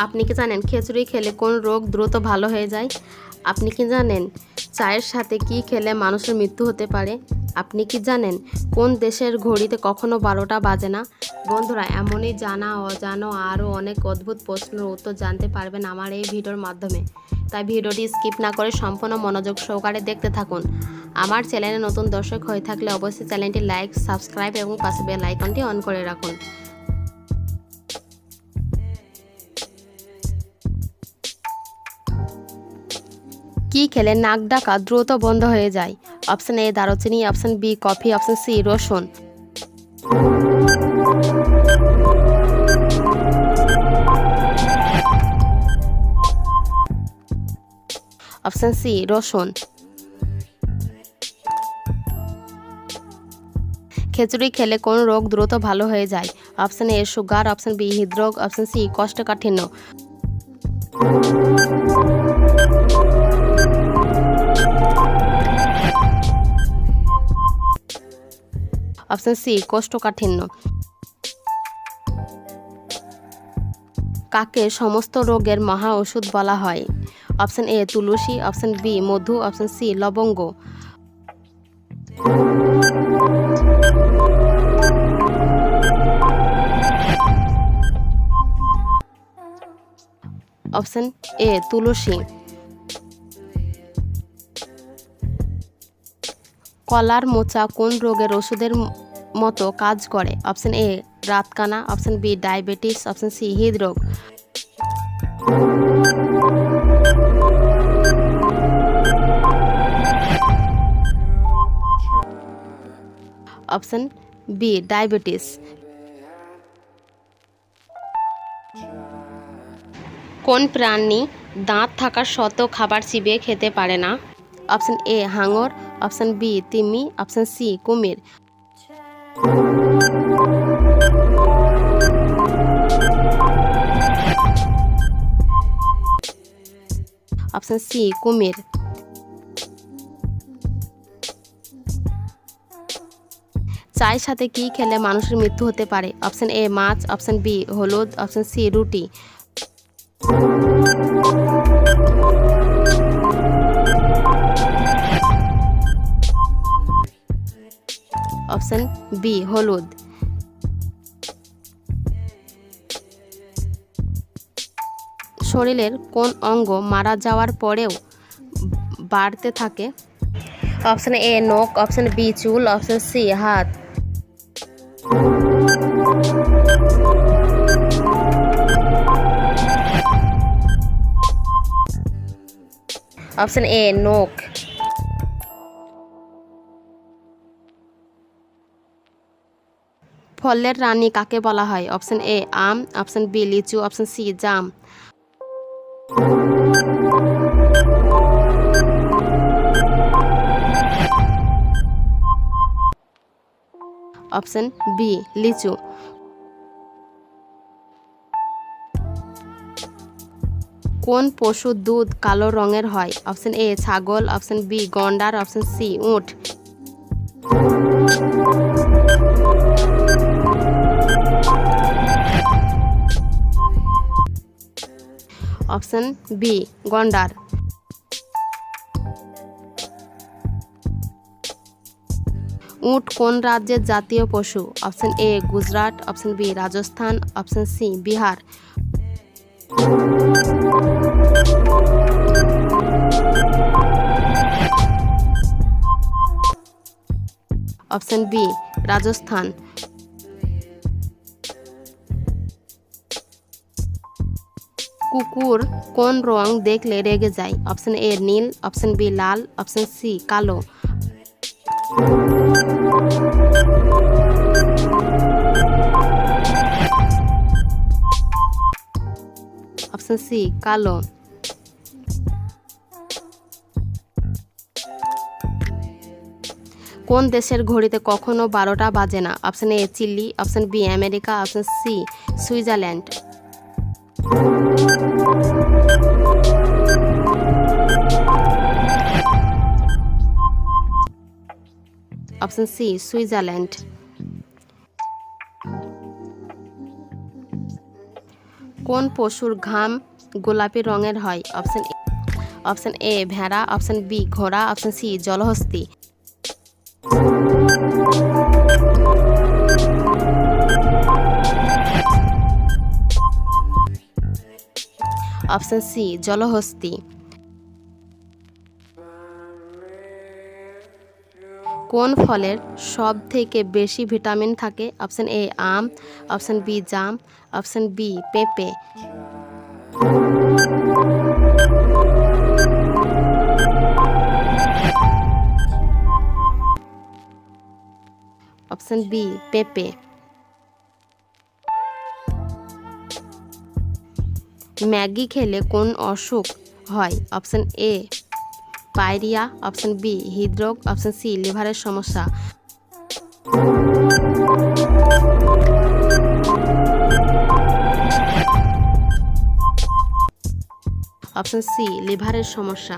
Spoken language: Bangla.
আপনি কি জানেন খিচুড়ি খেলে কোন রোগ দ্রুত ভালো হয়ে যায়? আপনি কি জানেন চায়ের সাথে কি খেলে মানুষের মৃত্যু হতে পারে? আপনি কি জানেন কোন দেশের ঘড়িতে কখনো 12টা বাজে না? বন্ধুরা, এমনই জানা অজানা আরও অনেক অদ্ভুত প্রশ্নের উত্তর জানতে পারবেন আমার এই ভিডিওর মাধ্যমে। তাই ভিডিওটি স্কিপ না করে সম্পূর্ণ মনোযোগ সহকারে দেখতে থাকুন। আমার চ্যানেলে নতুন দর্শক হয়ে থাকলে অবশ্যই চ্যানেলটি লাইক, সাবস্ক্রাইব এবং পাশে বেল আইকনটি অন করে রাখুন। কি খেলে নাক ডাকা দ্রুত বন্ধ হয়ে যায়? অপশন এ দারুচিনি, option B coffee, option C রসুন। অপশন সি রসুন। খিচুড়ি খেলে কোন রোগ দ্রুত ভালো হয়ে যায়? Option A sugar, option B হৃদরোগ, অপশন সি কোষ্ঠকাঠিন্য। অপশন সি কোষ্ঠকাঠিন্য। কাকে সমস্ত রোগের মহা ওষুধ বলা হয়? অপশন এ তুলসী, অপশন বি মধু, অপশন সি লবঙ্গ। অপশন এ তুলসী। কলার মোচা কোন রোগের ওষুধের মতো কাজ করে? অপশন এ রাতকানা, option B diabetes, option C হৃদরোগ। Option B diabetes. কোন প্রাণী দাঁত থাকার সত্ত্বেও খাবার চিবিয়ে খেতে পারে না? অপশন এ হাঙর, অপশন বি তিমি, অপশন সি কুমির। অপশন সি কুমির। চায়ের সাথে কি খেলে মানুষের মৃত্যু হতে পারে? অপশন এ মাছ, অপশন বি হলুদ, অপশন সি রুটি। অপশন বি হলুদ। শরীরের কোন অঙ্গ মারা যাওয়ার পরেও বাড়তে থাকে? অপশন এ নখ, অপশন বি চুল, অপশন সি হাত। অপশন এ নখ। ফলের রানী কাকে বলা হয়? অপশন এ আম, অপশন বি লিচু, অপশন সি জাম। অপশন বি লিচু। কোন পশুর দুধ কালো রঙের হয়? অপশন এ ছাগল, অপশন বি গন্ডার, অপশন সি উট। অপশন বি গন্ডার। উট কোন রাজ্যের জাতীয় পশু? Option A Gujarat, option B Rajasthan, option C Bihar. Option B Rajasthan. কুকুর কোন রং দেখলে রেগে যায়? অপশন এ নীল, অপশন বি লাল, অপশন সি কালো। অপশন সি কালো। কোন দেশের ঘড়িতে কখনো 12টা বাজে না? Option A Chile, option B America, option C Switzerland. Option C Switzerland. কোন পশুর ঘাম গোলাপি রঙের হয়? অপশন এ ভেড়া, অপশন বি ঘোড়া, অপশন সি জলহস্তী। অপশন সি জলহস্তী। কোন ফলের সব থেকে বেশি ভিটামিন থাকে? অপশন এ আম, অপশন বি জাম, অপশন বি পেঁপে। অপশন বি পেঁপে। ম্যাগি খেলে কোন অসুখ হয়? Option A pyorrhoea, option B হৃদরোগ, অপশন সি লিভারের সমস্যা। অপশন সি লিভারের সমস্যা।